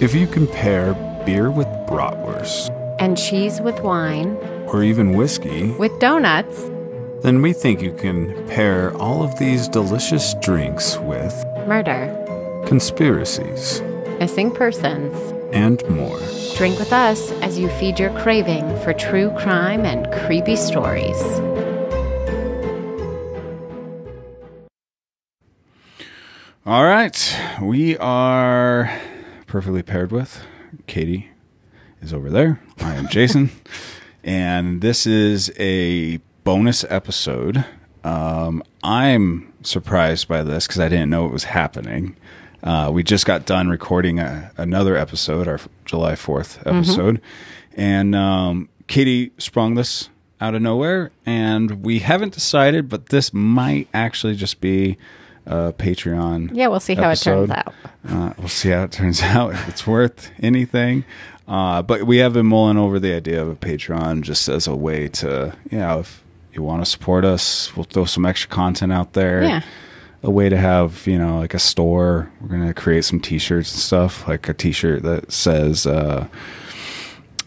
If you compare beer with bratwurst, and cheese with wine, or even whiskey with donuts, then we think you can pair all of these delicious drinks with murder, conspiracies, missing persons, and more. Drink with us as you feed your craving for true crime and creepy stories. All right, we are perfectly paired with. Katie is over there. I am Jason. And this is a bonus episode. I'm surprised by this because I didn't know it was happening. We just got done recording another episode, our July 4th episode. And Katie sprung this out of nowhere. And we haven't decided, but this might actually just be Patreon. Yeah, we'll see how episode. It turns out. We'll see how it turns out, if it's worth anything. But we have been mulling over the idea of a Patreon just as a way to, if you want to support us, we'll throw some extra content out there. Yeah. A way to have, like a store. We're going to create some t-shirts and stuff, like a t-shirt that says, what's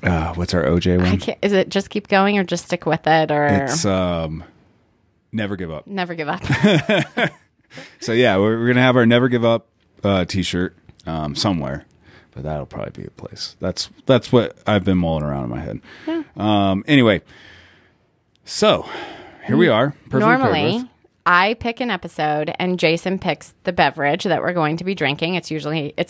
our OJ one? Is it just keep going or just stick with it? Or It's never give up. Never give up. So yeah, we're going to have our never give up t-shirt somewhere, but that'll probably be a place. That's what I've been mulling around in my head. Yeah. Anyway, so here we are. Normally, I pick an episode and Jason picks the beverage that we're going to be drinking. It's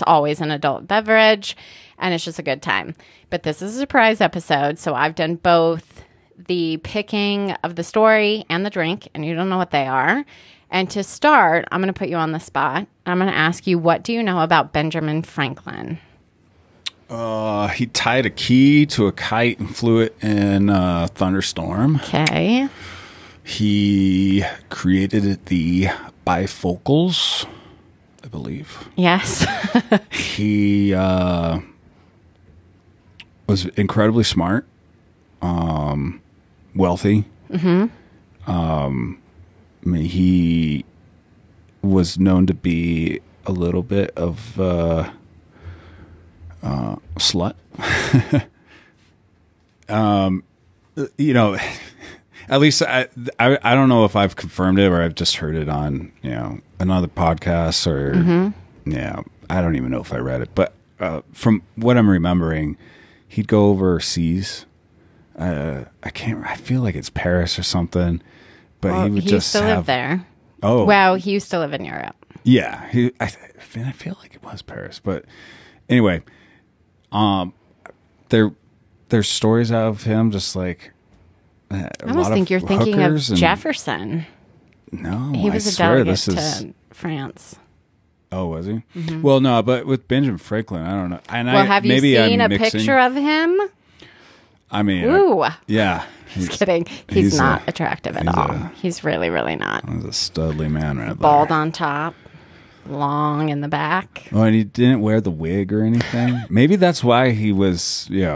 always an adult beverage, and it's just a good time. But this is a surprise episode, so I've done both the picking of the story and the drink, and you don't know what they are. And to start, I'm going to put you on the spot. I'm going to ask you, what do you know about Benjamin Franklin? He tied a key to a kite and flew it in a thunderstorm. Okay. He created the bifocals, I believe. Yes. He was incredibly smart, wealthy. He was known to be a little bit of a slut. At least I don't know if I've confirmed it or I've just heard it on, another podcast or, I don't even know if I read it. But from what I'm remembering, he'd go overseas. I feel like it's Paris or something. But he used to live there. Oh. Wow, he used to live in Europe. Yeah. I feel like it was Paris. But anyway, there's stories out of him just like, I almost think you're thinking of Jefferson. No, he was a delegate to France. Oh, was he? Mm-hmm. Well, no, but with Benjamin Franklin, I don't know. And have you seen a picture of him? I mean, ooh, yeah. Just kidding. He's not attractive at all. He's really, really not. He's a studly man right there. Bald on top, long in the back. Oh, and he didn't wear the wig or anything. Maybe that's why he was, he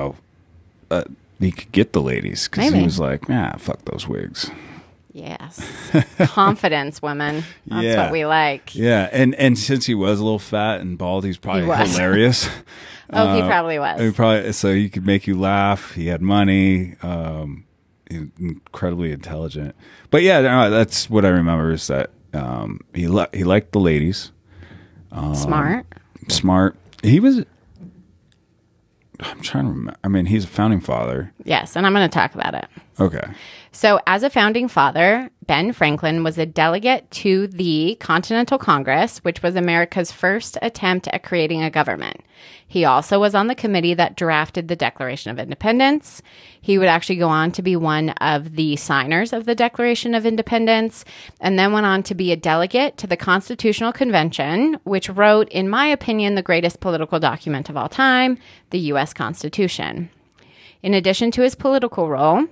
could get the ladies because he was like, fuck those wigs. Yes. Confidence, women. That's what we like. Yeah. And since he was a little fat and bald, he's probably hilarious. He probably was. So he could make you laugh. He had money. Incredibly intelligent. But yeah, that's what I remember is that he liked the ladies. Smart. He was... I'm trying to remember. I mean, he's a founding father. Yes, and I'm going to talk about it. Okay. So as a founding father, Ben Franklin was a delegate to the Continental Congress, which was America's first attempt at creating a government. He also was on the committee that drafted the Declaration of Independence. He would actually go on to be one of the signers of the Declaration of Independence, and then went on to be a delegate to the Constitutional Convention, which wrote, in my opinion, the greatest political document of all time, the U.S. Constitution. In addition to his political role,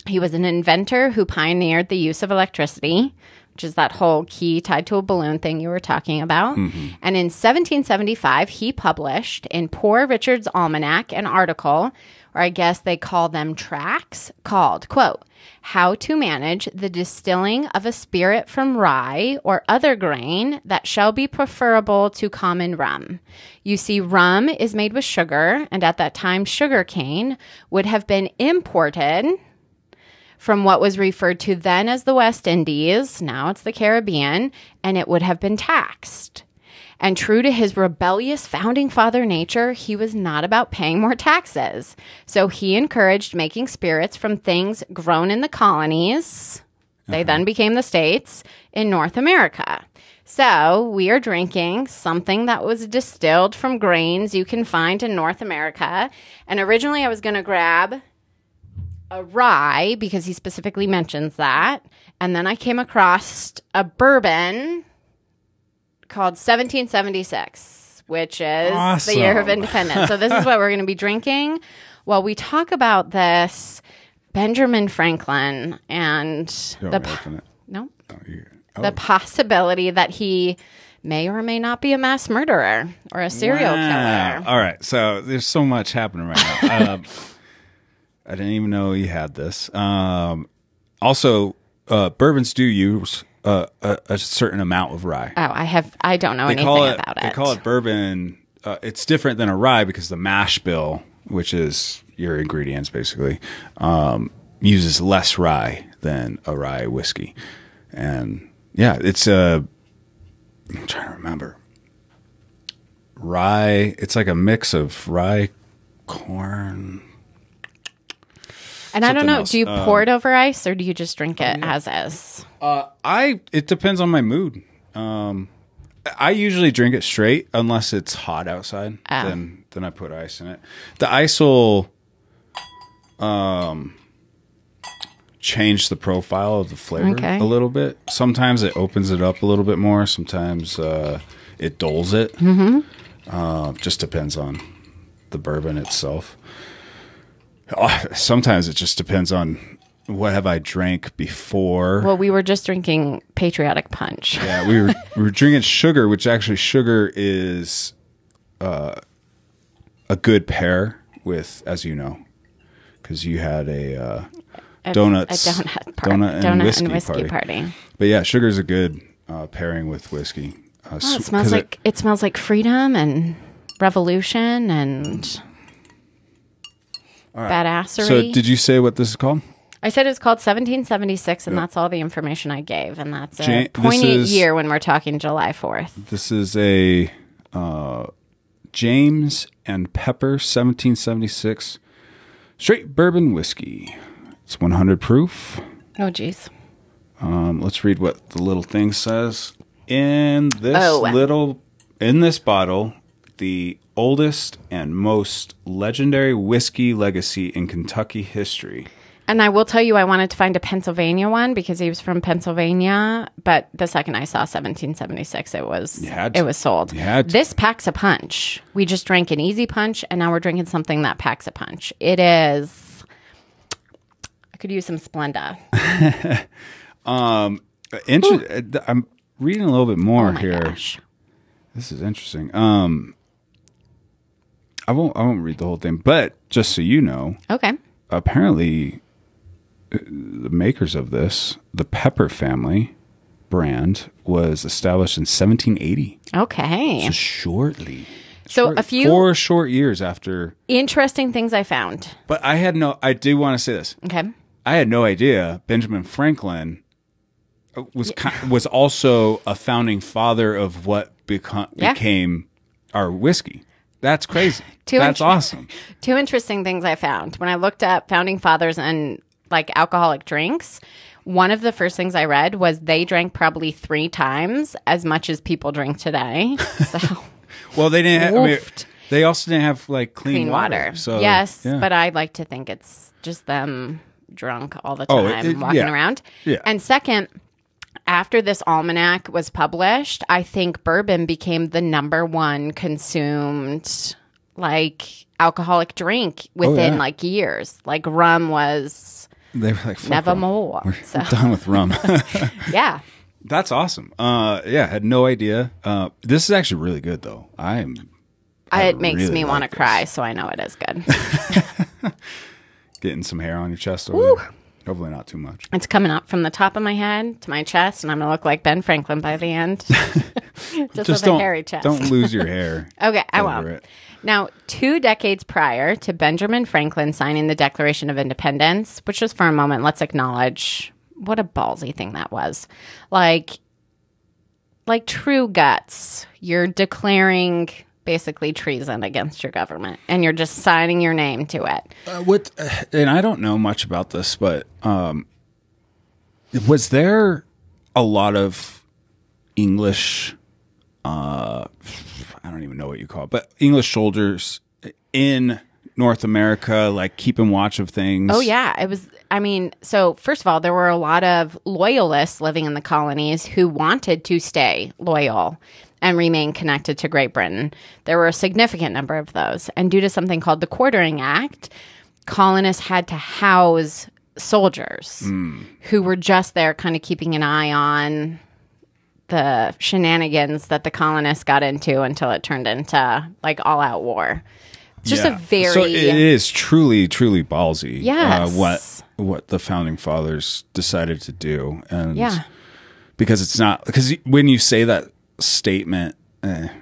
he was an inventor who pioneered the use of electricity, which is that whole key tied to a balloon thing you were talking about. Mm-hmm. And in 1775, he published in Poor Richard's Almanac an article or I guess they call them tracts, called, quote, How to Manage the Distilling of a Spirit from Rye or Other Grain that Shall Be Preferable to Common Rum. You see, rum is made with sugar, and at that time, sugar cane would have been imported from what was referred to then as the West Indies, now it's the Caribbean, and it would have been taxed. And true to his rebellious founding father nature, he was not about paying more taxes. So he encouraged making spirits from things grown in the colonies. They then became the states in North America. So we are drinking something that was distilled from grains you can find in North America. And originally I was going to grab a rye because he specifically mentions that. And then I came across a bourbon called 1776, which is the year of independence. So this is what we're going to be drinking while we talk about this Benjamin Franklin and the possibility that he may or may not be a mass murderer or a serial killer. All right. So there's so much happening right now. I didn't even know you had this. Also, bourbons do use a certain amount of rye. Oh, I don't know anything about it. They call it bourbon. It's different than a rye because the mash bill, which is your ingredients basically, uses less rye than a rye whiskey. And yeah, it's I'm trying to remember. Rye, it's like a mix of rye, corn. And I don't know, do you pour it over ice or do you just drink it as is? It depends on my mood. I usually drink it straight unless it's hot outside. Then I put ice in it. The ice will change the profile of the flavor a little bit. Sometimes it opens it up a little bit more. Sometimes it dulls it. Just depends on the bourbon itself. Sometimes it just depends on what have I drank before. Well, we were just drinking patriotic punch. Yeah, we were drinking sugar, which actually sugar is a good pair with, as you know, because you had a donut and whiskey party. But yeah, sugar is a good pairing with whiskey. It smells like freedom and revolution and badassery. So did you say what this is called? I said it's called 1776, and that's all the information I gave. And that's a poignant year when we're talking July 4th. This is a James and Pepper 1776 straight bourbon whiskey. It's 100 proof. Oh, geez. Let's read what the little thing says. In this bottle, the oldest and most legendary whiskey legacy in Kentucky history. And I will tell you, I wanted to find a Pennsylvania one because he was from Pennsylvania. But the second I saw 1776, it was sold. This packs a punch. We just drank an easy punch, and now we're drinking something that packs a punch. It is. I could use some Splenda. I'm reading a little bit more here. Gosh. This is interesting. I won't read the whole thing, but just so you know, apparently the makers of this, the Pepper family brand, was established in 1780. Okay, so shortly. So a few 4 short years after. Interesting things I found. But I do want to say this. Okay. I had no idea Benjamin Franklin was also a founding father of what became our whiskey. That's crazy. That's awesome. 2 interesting things I found. When I looked up founding fathers and like alcoholic drinks, one of the first things I read was they drank probably 3 times as much as people drink today. So, well, they didn't have, they also didn't have like clean water. So, yes, but I like to think it's just them drunk all the time walking around. Yeah. And second, after this almanac was published, I think bourbon became the #1 consumed like alcoholic drink within like years. Like rum was they were like never more. We're done with rum. Yeah. That's awesome. Yeah, had no idea. This is actually really good though. It makes me want to cry, so I know it is good. Getting some hair on your chest over there. Hopefully not too much. It's coming up from the top of my head to my chest, and I'm going to look like Ben Franklin by the end. Just with a hairy chest. Don't lose your hair. Okay, I won't. It. Now, 2 decades prior to Benjamin Franklin signing the Declaration of Independence, which just for a moment, let's acknowledge what a ballsy thing that was. Like true guts. You're declaring basically treason against your government, and you're just signing your name to it. And I don't know much about this, but was there a lot of English, I don't even know what you call it, but English soldiers in North America, like keeping watch of things? Oh, yeah. It was, so first of all, there were a lot of loyalists living in the colonies who wanted to stay loyal and remain connected to Great Britain. There were a significant number of those. And due to something called the Quartering Act, colonists had to house soldiers who were just there kind of keeping an eye on the shenanigans that the colonists got into until it turned into like all-out war. It's just a very... So it is truly, truly ballsy. Yes. What the Founding Fathers decided to do. And because when you say that statement,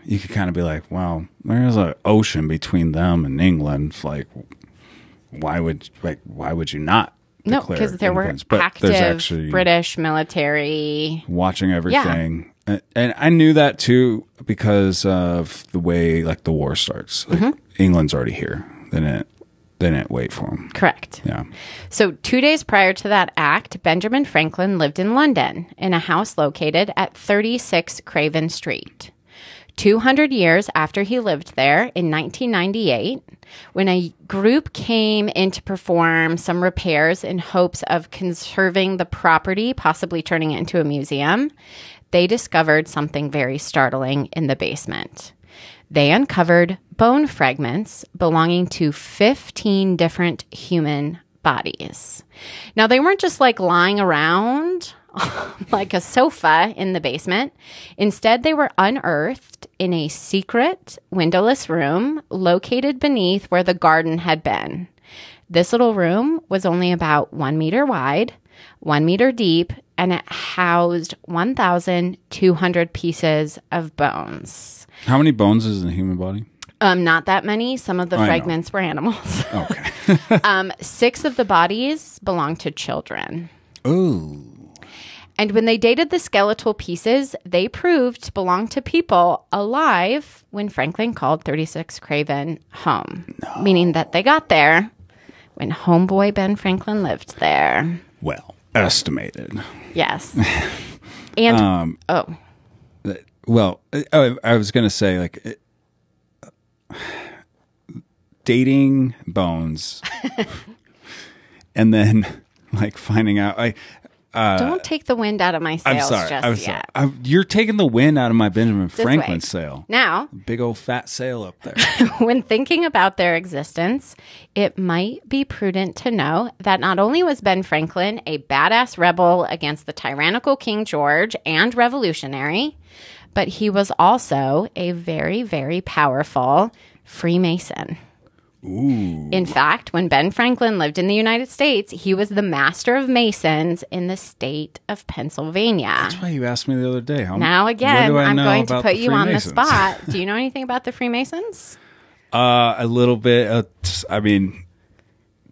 you could kind of be like, well, there's an ocean between them and England. Like, why would you not declare? No, because there were active British military watching everything. And I knew that too because of the way like the war starts. Like, England's already here. They didn't wait for them. Correct. Yeah. So 2 days prior to that act, Benjamin Franklin lived in London in a house located at 36 Craven Street. 200 years after he lived there in 1998, when a group came in to perform some repairs in hopes of conserving the property, possibly turning it into a museum, they discovered something very startling in the basement. They uncovered bone fragments belonging to 15 different human bodies. Now, they weren't just like lying around like a sofa in the basement. Instead, they were unearthed in a secret windowless room located beneath where the garden had been. This little room was only about 1 meter wide, 1 meter deep, and it housed 1,200 pieces of bones. How many bones is in the human body? Not that many. Some of the fragments were animals. Okay. 6 of the bodies belonged to children. Ooh. And when they dated the skeletal pieces, they proved to belong to people alive when Franklin called 36 Craven home. No. Meaning that they got there when homeboy Ben Franklin lived there. Well, estimated. Yes. And, Well, I was going to say, like, dating bones and then, like, finding out. Don't take the wind out of my sails just yet. You're taking the wind out of my Benjamin Franklin sail. Now, big old fat sail up there. When thinking about their existence, it might be prudent to know that not only was Ben Franklin a badass rebel against the tyrannical King George and revolutionary, but he was also a very, very powerful Freemason. Ooh. In fact, when Ben Franklin lived in the United States, he was the master of masons in the state of Pennsylvania. That's why you asked me the other day. Now, again, I'm going to put you on the spot. Do you know anything about the Freemasons? A little bit.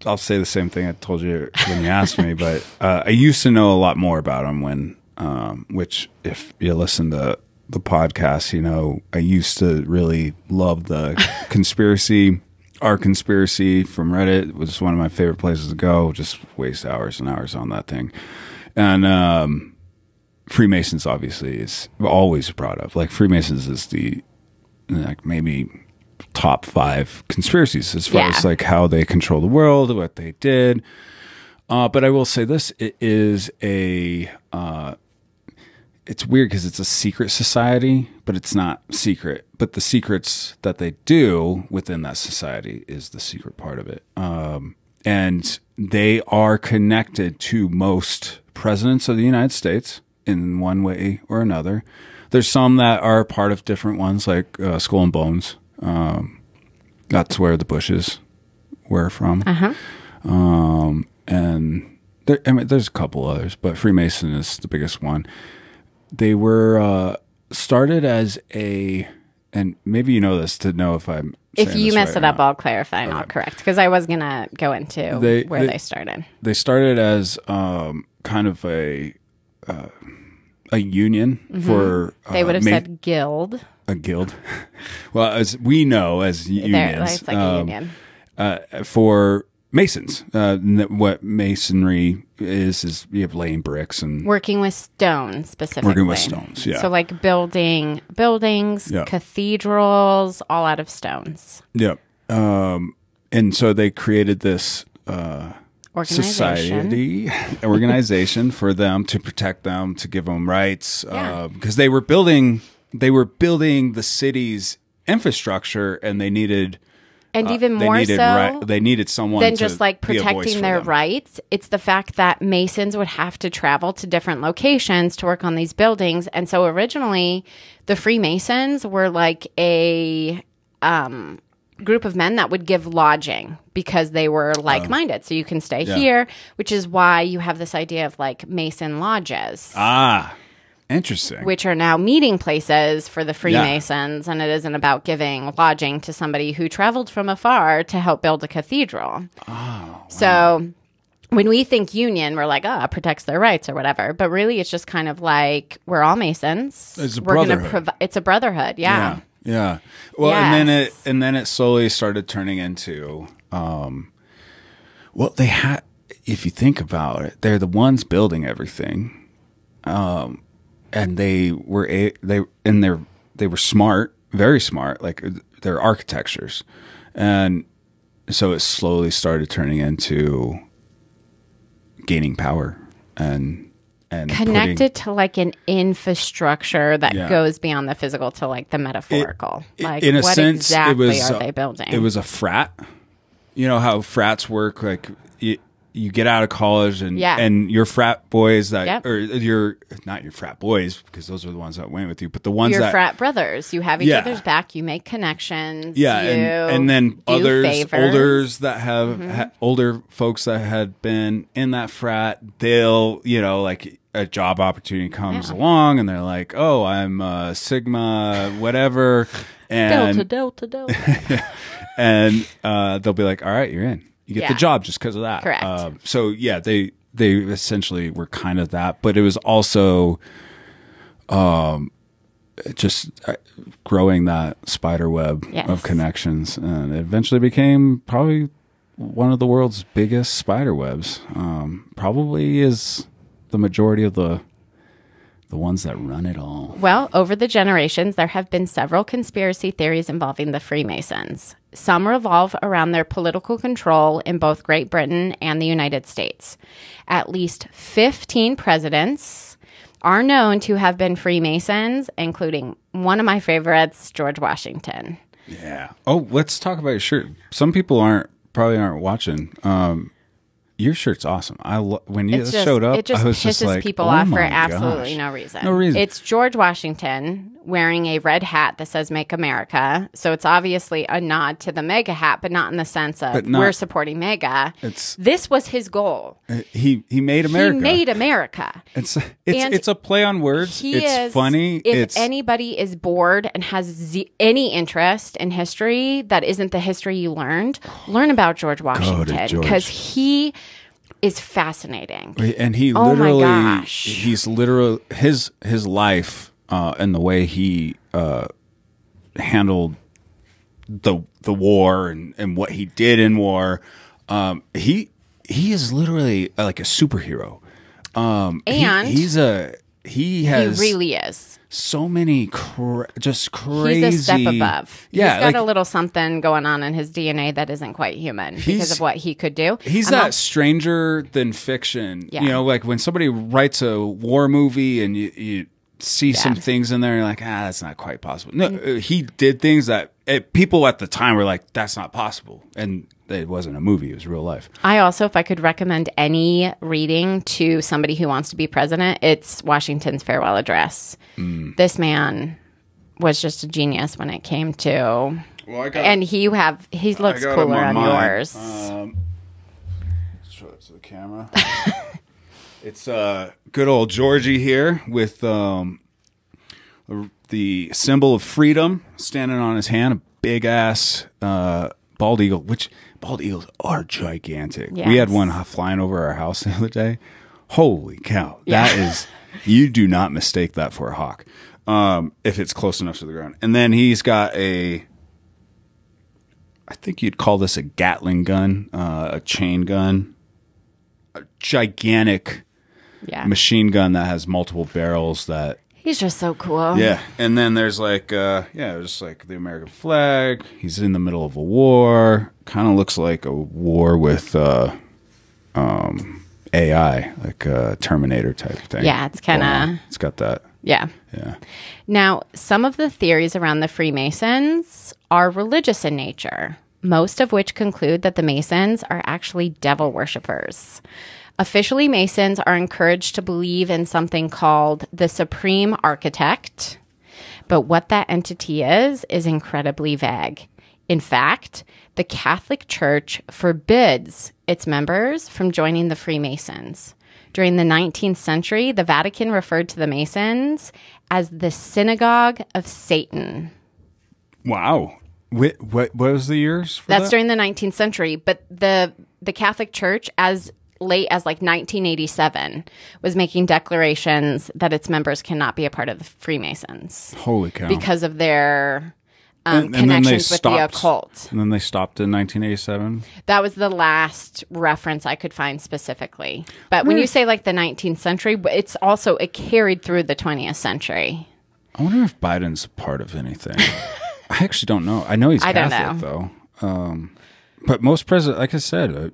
I'll say the same thing I told you when you asked me, but I used to know a lot more about them which if you listen to the podcast, you know, I used to really love the conspiracy. Our Conspiracy from Reddit was one of my favorite places to go. Just waste hours and hours on that thing. And Freemasons obviously is always proud of. Like Freemasons is the maybe top 5 conspiracies as far as like how they control the world, what they did. But I will say this: it is it's weird because it's a secret society, but it's not secret. But the secrets that they do within that society is the secret part of it. And they are connected to most presidents of the United States in one way or another. There's some that are part of different ones, like Skull and Bones. That's where the Bushes were from. And there's a couple others, but Freemason is the biggest one. They were started as and maybe you know this to know if I'm if you mess right it up, I'll clarify and I'll correct, because I was going to go into where they started. They started as kind of a union for they would have said guild. A guild. Well, as we know as unions. It's like a union. For masons. What masonry is you have laying bricks and working with stone specifically. Working with stones, yeah. So like building buildings, cathedrals, all out of stones. Yeah. And so they created this organization for them to protect them, to give them rights, because they were building the city's infrastructure, and they needed. And even more so, they needed someone than just like protecting their rights. It's the fact that Masons would have to travel to different locations to work on these buildings. And so originally, the Freemasons were like a group of men that would give lodging because they were like-minded. So you can stay here, which is why you have this idea of like Mason lodges. Interesting. Which are now meeting places for the Freemasons, and it isn't about giving lodging to somebody who traveled from afar to help build a cathedral. Oh, wow. So when we think union, we're like, it protects their rights or whatever. But really, it's just kind of like, we're all Masons. It's a brotherhood. It's a brotherhood, yeah. Well, and then it slowly started turning into, they had, if you think about it, they're the ones building everything. And they were smart, very smart, like their architectures. And so it slowly started turning into gaining power and connected to like an infrastructure that goes beyond the physical to like the metaphorical. In a sense, exactly are they building? It was a frat. You know how frats work, like you get out of college and your frat boys or you're not your frat boys, because those are the ones that went with you, but the ones your frat brothers, you have each other's back, you make connections, and then older folks that had been in that frat, they'll like a job opportunity comes along and they're like, oh, I'm Sigma whatever, and Delta and they'll be like, all right, you're in. You get the job just because of that. Correct. So they essentially were kind of that, but it was also just growing that spider web of connections, and it eventually became probably one of the world's biggest spider webs. Probably is the majority of the ones that run it all. Well, over the generations, there have been several conspiracy theories involving the Freemasons. Some revolve around their political control in both Great Britain and the United States. At least 15 presidents are known to have been Freemasons, including one of my favorites, George Washington. Yeah. Oh, let's talk about your shirt. Some people probably aren't watching. Your shirt's awesome. When you showed up, it just I was pisses just like, people oh off for my absolutely gosh. no reason. No reason. It's George Washington wearing a red hat that says "Make America," so it's obviously a nod to the MAGA hat, but not in the sense of we're supporting MAGA. This was his goal. He made America. He made America. It's a play on words. It's funny. If anybody is bored and has any interest in history that isn't the history you learn about George Washington, because he is fascinating. And he literally, he's literally his life and the way he handled the war and what he did in war. He is literally like a superhero. And he really is. So many just crazy. He's a step above. Yeah, he's got a little something going on in his DNA that isn't quite human because of what he could do. He's stranger than fiction. Yeah. You know, like when somebody writes a war movie and you see some things in there, and you're like, that's not quite possible. No, he did things that people at the time were like, that's not possible. And it wasn't a movie, it was real life. I also, if I could recommend any reading to somebody who wants to be president, it's Washington's Farewell Address. This man was just a genius when it came to Well, I got, and he looks cooler on yours. Let's show it to the camera. It's good old Georgie here with the symbol of freedom standing on his hand, a big ass bald eagle, which bald eagles are gigantic. Yes. We had one flying over our house the other day. Holy cow. Yeah. That is, you do not mistake that for a hawk if it's close enough to the ground. And then he's got I think you'd call this a Gatling gun, a chain gun, a gigantic machine gun that has multiple barrels that... He's just so cool. Yeah. And then there's like, just like the American flag. He's in the middle of a war. Kind of looks like a war with AI, like a Terminator type thing. Yeah, it's kind of... It's got that. Yeah. Yeah. Now, some of the theories around the Freemasons are religious in nature, most of which conclude that the Masons are actually devil worshippers. Officially, Masons are encouraged to believe in something called the Supreme Architect, but what that entity is incredibly vague. In fact, the Catholic Church forbids its members from joining the Freemasons. During the 19th century, the Vatican referred to the Masons as the Synagogue of Satan. Wow. What was the years for That's that? during the 19th century, but the Catholic Church, as late as like 1987, was making declarations that its members cannot be a part of the Freemasons. Holy cow. Because of their and connections with the occult. And then they stopped in 1987? That was the last reference I could find specifically. But when you say like the 19th century, it carried through the 20th century. I wonder if Biden's a part of anything. I actually don't know. I know he's Catholic, though. But most presidents, like I said,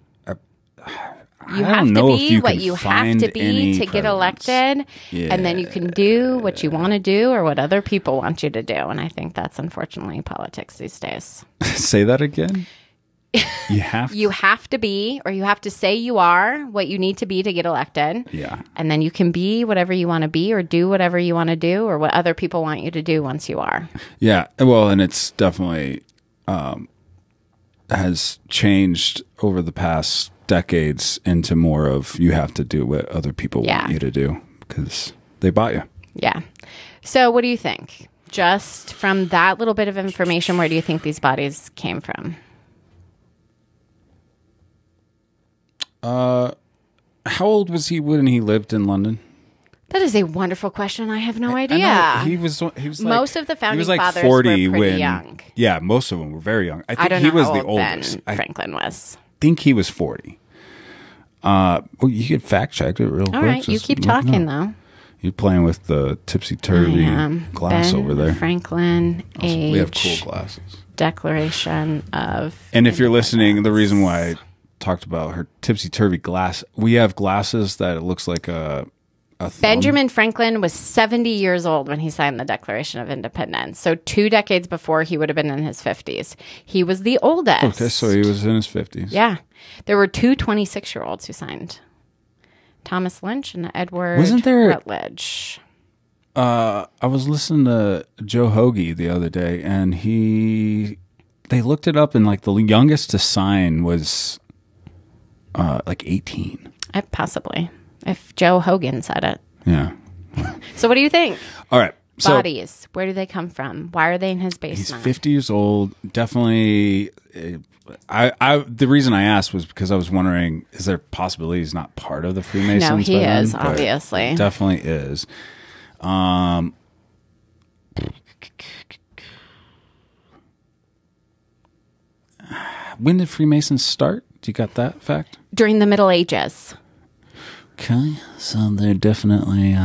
you have to be what you have to be to get elected, and then you can do what you want to do or what other people want you to do. And I think that's unfortunately politics these days. Say that again? You have to be, or you have to say you are what you need to be to get elected. Yeah. And then you can be whatever you want to be or do whatever you want to do or what other people want you to do once you are. Yeah. Well, and it's definitely has changed over the past decades into more of you have to do what other people want you to do because they bought you. Yeah. So what do you think? Just from that little bit of information, where do you think these bodies came from? How old was he when he lived in London? That is a wonderful question. I have no idea. He was like, most of the founding like fathers 40 were pretty young. Yeah, most of them were very young. I think don't he know was how the old oldest. Ben Franklin was. I think he was 40. Well, you could fact check it real quick. All right, you keep talking though. You're playing with the tipsy-turvy glass Ben over there. Franklin, age. We have cool glasses. Declaration of... And if you're listening, the reason why I talked about her tipsy-turvy glass, we have glasses that it looks like a thumb. Benjamin Franklin was 70 years old when he signed the Declaration of Independence. So 2 decades before, he would have been in his 50s. He was the oldest. Okay, so he was in his 50s. Yeah. There were 2 26-year-olds who signed. Thomas Lynch and Edward Rutledge. I was listening to Joe Hoagie the other day, and they looked it up, and like the youngest to sign was like 18. Possibly. If Joe Hogan said it. Yeah. So what do you think? All right. Bodies. Where do they come from? Why are they in his basement? He's 50 years old. Definitely. The reason I asked was because I was wondering, is there a possibility he's not part of the Freemasons? No, he is, obviously. Definitely is. When did Freemasons start? Do you got that fact? During the Middle Ages. Okay, so they're definitely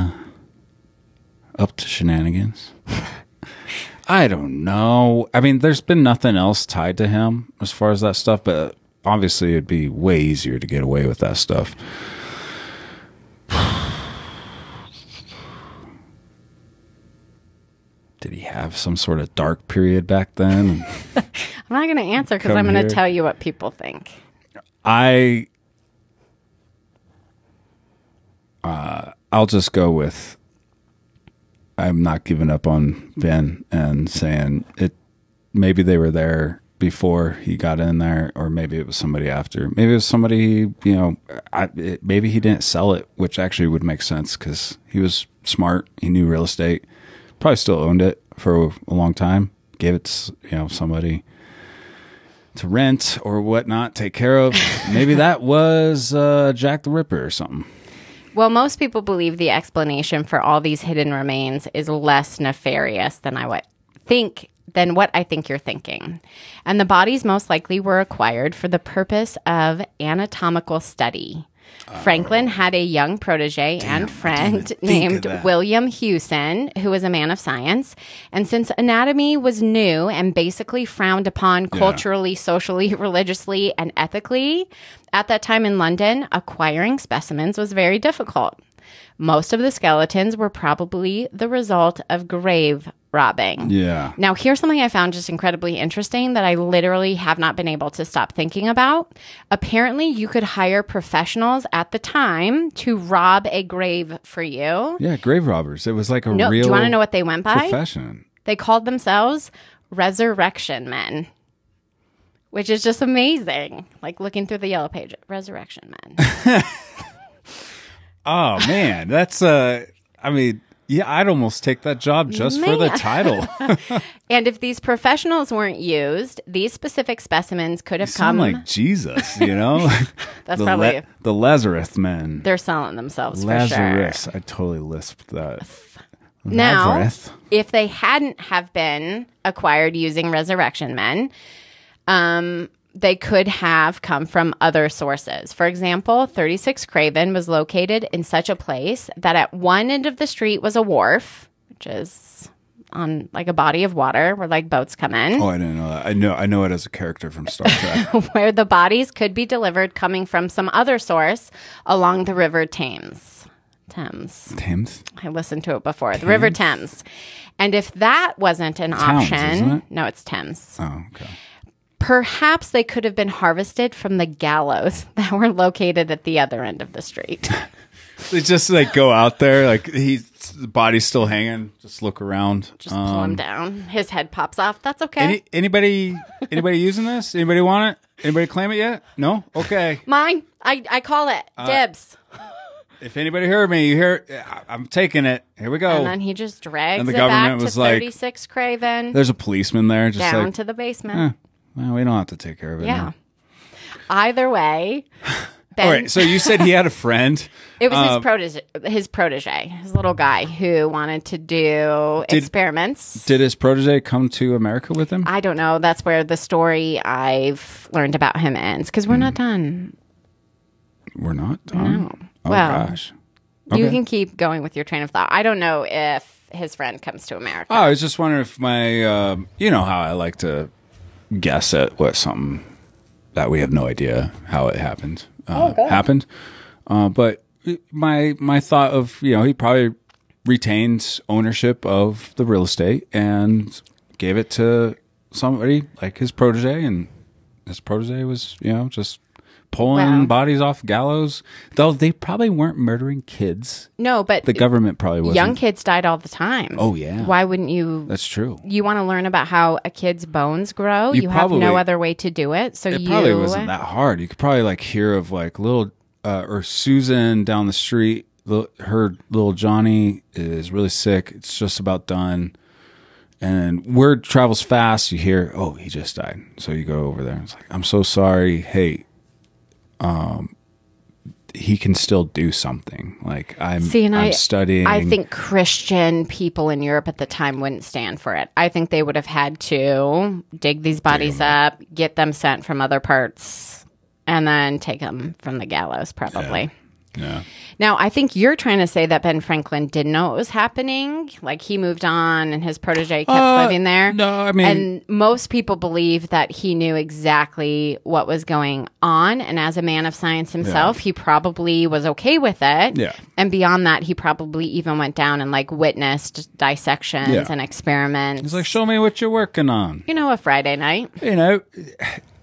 up to shenanigans. I don't know. I mean, there's been nothing else tied to him as far as that stuff, but obviously it'd be way easier to get away with that stuff. Did he have some sort of dark period back then? I'm not going to answer because I'm going to tell you what people think. I'll just go with I'm not giving up on Ben and saying maybe they were there before he got in there, or maybe it was somebody after. Maybe it was somebody, maybe he didn't sell it, which actually would make sense because he was smart. He knew real estate. Probably still owned it for a long time. Gave it to, somebody to rent or whatnot, take care of. Maybe that was Jack the Ripper or something. Well, most people believe the explanation for all these hidden remains is less nefarious than what I think you're thinking. And the bodies most likely were acquired for the purpose of anatomical study. Franklin had a young protege and friend named William Hewson, who was a man of science. And since anatomy was new and basically frowned upon culturally, socially, religiously, and ethically, at that time in London, acquiring specimens was very difficult. Most of the skeletons were probably the result of grave robbing. Yeah. Now, here's something I found just incredibly interesting that I literally have not been able to stop thinking about. Apparently, you could hire professionals at the time to rob a grave for you. Yeah, grave robbers. It was like a real Do you want to know what they went by? profession. They called themselves resurrection men, which is just amazing. Like looking through the yellow page, resurrection men. Oh, man. That's, I'd almost take that job just for the title. And if these professionals weren't used, these specific specimens could have come like Jesus, That's probably the Lazarus men. They're selling themselves Lazarus. for sure. I totally lisped that. Now, Lazarus. if they hadn't have been acquired using resurrection men, they could have come from other sources. For example, 36 Craven was located in such a place that at one end of the street was a wharf, which is on like a body of water where like boats come in. Oh, I didn't know that. I know it as a character from Star Trek. Where the bodies could be delivered coming from some other source along the river Thames. Thames? I listened to it before. The river Thames. And if that wasn't an option, isn't it? No, it's Thames. Oh, okay. Perhaps they could have been harvested from the gallows that were located at the other end of the street. They just like go out there, like the body's still hanging. Just look around. Just pull him down. His head pops off. That's okay. Anybody using this? Anybody want it? Anybody claim it yet? No? Okay. Mine. I call it dibs. If anybody heard me, you hear I'm taking it. Here we go. And then he just drags And the it government back was to like, 36 Craven. There's a policeman there, just down like to the basement. well, we don't have to take care of it. Yeah. now. Either way. Ben, All right. So you said he had a friend. It was his protege, his little guy who wanted to do experiments. Did his protege come to America with him? I don't know. That's where the story I've learned about him ends because we're not done. We're not done? No. Oh, Well, gosh. You Okay. can keep going with your train of thought. I don't know if his friend comes to America. Oh, I was just wondering if my, you know how I like to guess at what something that we have no idea how it happened. Happened. But my thought of, he probably retained ownership of the real estate and gave it to somebody like his protege, and his protege was, just pulling bodies off gallows. Though they probably weren't murdering kids. No, but the government probably wasn't. Young kids died all the time. Oh, yeah. Why wouldn't you? That's true. You want to learn about how a kid's bones grow. You have probably- no other way to do it. So It probably wasn't that hard. You could probably like hear of like little or Susan down the street. Her little Johnny is really sick. It's just about done. And word travels fast. You hear, oh, he just died. So you go over there. And it's like, I'm so sorry. Hey, he can still do something. Like I'm studying. I think Christian people in Europe at the time wouldn't stand for it. I think they would have had to dig these bodies up, get them sent from other parts, and then take them from the gallows, probably. Yeah. Now, I think you're trying to say that Ben Franklin didn't know what was happening. Like he moved on and his protege kept living there. No, I mean... And most people believe that he knew exactly what was going on. And as a man of science himself, he probably was okay with it. Yeah. And beyond that, he probably even went down and like witnessed dissections and experiments. He's like, show me what you're working on. A Friday night.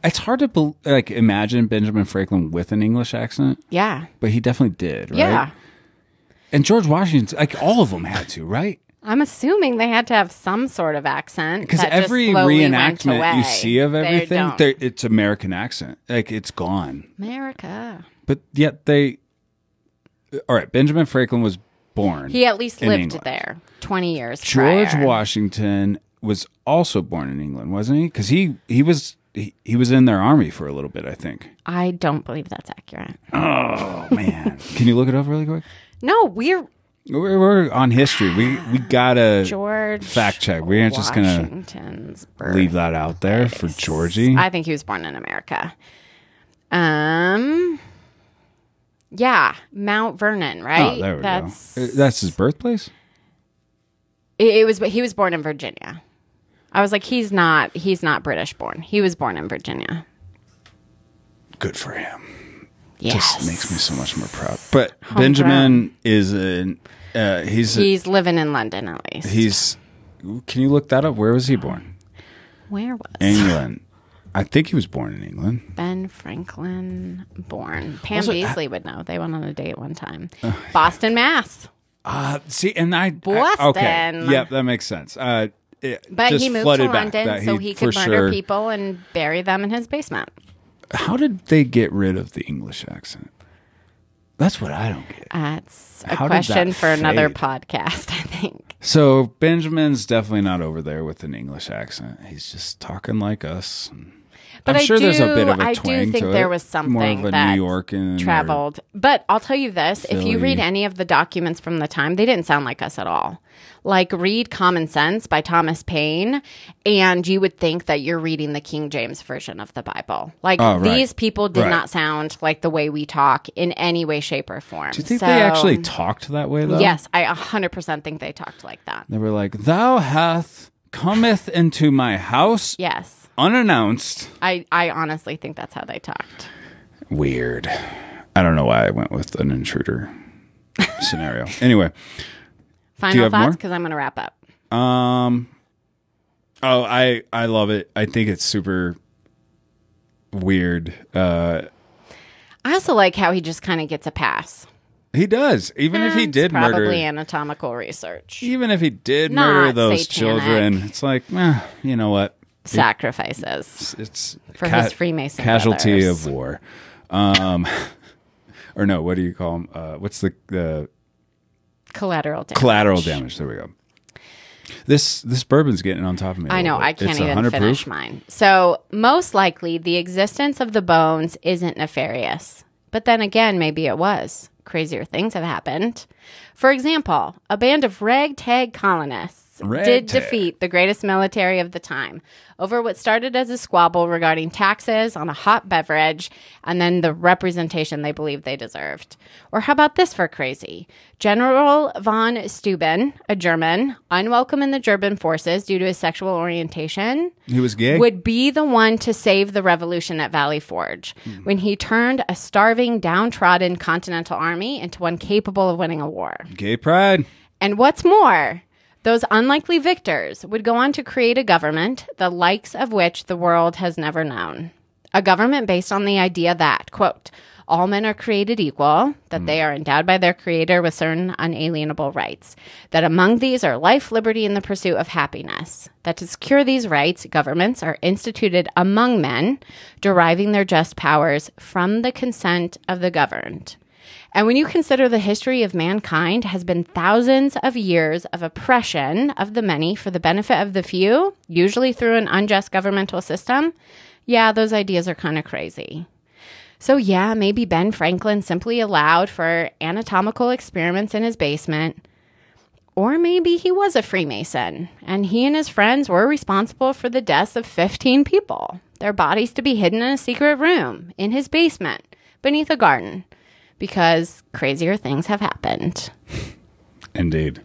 It's hard to imagine Benjamin Franklin with an English accent. Yeah. But he definitely did, right? Yeah. And George Washington, like all of them had to, right? I'm assuming they had to have some sort of accent. Because that just every slowly went reenactment away. you see of They everything, don't. it's American accent. Like, it's gone. America. But yet they... All right, Benjamin Franklin was born. He at least in lived England. there 20 years George prior. Washington was also born in England, wasn't he? Because he was in their army for a little bit, I think. I don't believe that's accurate. Oh, man. Can you look it up really quick? No, we're We're on history. We gotta George fact check. We aren't just gonna Washington's leave that out there for Georgie. I think he was born in America. Yeah, Mount Vernon, right? Oh, there we go. That's his birthplace? He was born in Virginia. I was like, he's not British born. He was born in Virginia. Good for him. Yes. Just makes me so much more proud. But Benjamin is he's living in London at least. Can you look that up? Where was he born? Where was England. I think he was born in England. Ben Franklin born? Pam Also, Beasley would know. They went on a date one time. Boston, Mass. See, and Boston. Okay. Yep, that makes sense. But just he moved to flooded back London that so he could murder sure. people and bury them in his basement. How did they get rid of the English accent? That's what I don't get. That's a How did question that for another fade? podcast, I think. So Benjamin's definitely not over there with an English accent. He's just talking like us. But I'm sure there's a bit of a I twang do think to there it. was something More of a that New Yorker traveled. But I'll tell you this: if you Philly. read any of the documents from the time, they didn't sound like us at all. Like read Common Sense by Thomas Paine, and you would think that you're reading the King James version of the Bible. Like Oh, right. these people did Right. not sound like the way we talk in any way, shape, or form. Do you think they actually talked that way, though? Yes, I 100% think they talked like that. They were like, "Thou hath cometh into my house Yes, unannounced." I honestly think that's how they talked. Weird. I don't know why I went with an intruder scenario. Anyway. Final have thoughts, more? because I'm going to wrap up. I love it. I think it's super weird. I also like how he just kind of gets a pass. He does. Even if he It's did probably murder, anatical research. even if he did Not murder those satanic. children, it's like, you know what? Sacrifices It's for his Freemason casualty brothers. of war. Or no, what do you call them? What's the Collateral damage. collateral damage? There we go. This bourbon's getting on top of me. I know. I can't It's even 100 finish proof? mine. So, most likely, the existence of the bones isn't nefarious. But then again, maybe it was. Crazier things have happened. For example, a band of ragtag colonists did Ragtag. defeat the greatest military of the time over what started as a squabble regarding taxes on a hot beverage and then the representation they believed they deserved. Or how about this for crazy? General von Steuben, a German, unwelcome in the German forces due to his sexual orientation, He was gay? would be the one to save the revolution at Valley Forge when he turned a starving, downtrodden Continental Army into one capable of winning a war. Gay pride. And what's more, those unlikely victors would go on to create a government, the likes of which the world has never known. A government based on the idea that, quote, all men are created equal, that they are endowed by their creator with certain unalienable rights, that among these are life, liberty, and the pursuit of happiness, that to secure these rights, governments are instituted among men, deriving their just powers from the consent of the governed. And when you consider the history of mankind has been thousands of years of oppression of the many for the benefit of the few, usually through an unjust governmental system, yeah, those ideas are kind of crazy. So yeah, maybe Ben Franklin simply allowed for anatomical experiments in his basement. Or maybe he was a Freemason, and he and his friends were responsible for the deaths of 15 people, their bodies to be hidden in a secret room in his basement beneath a garden. Because crazier things have happened. Indeed.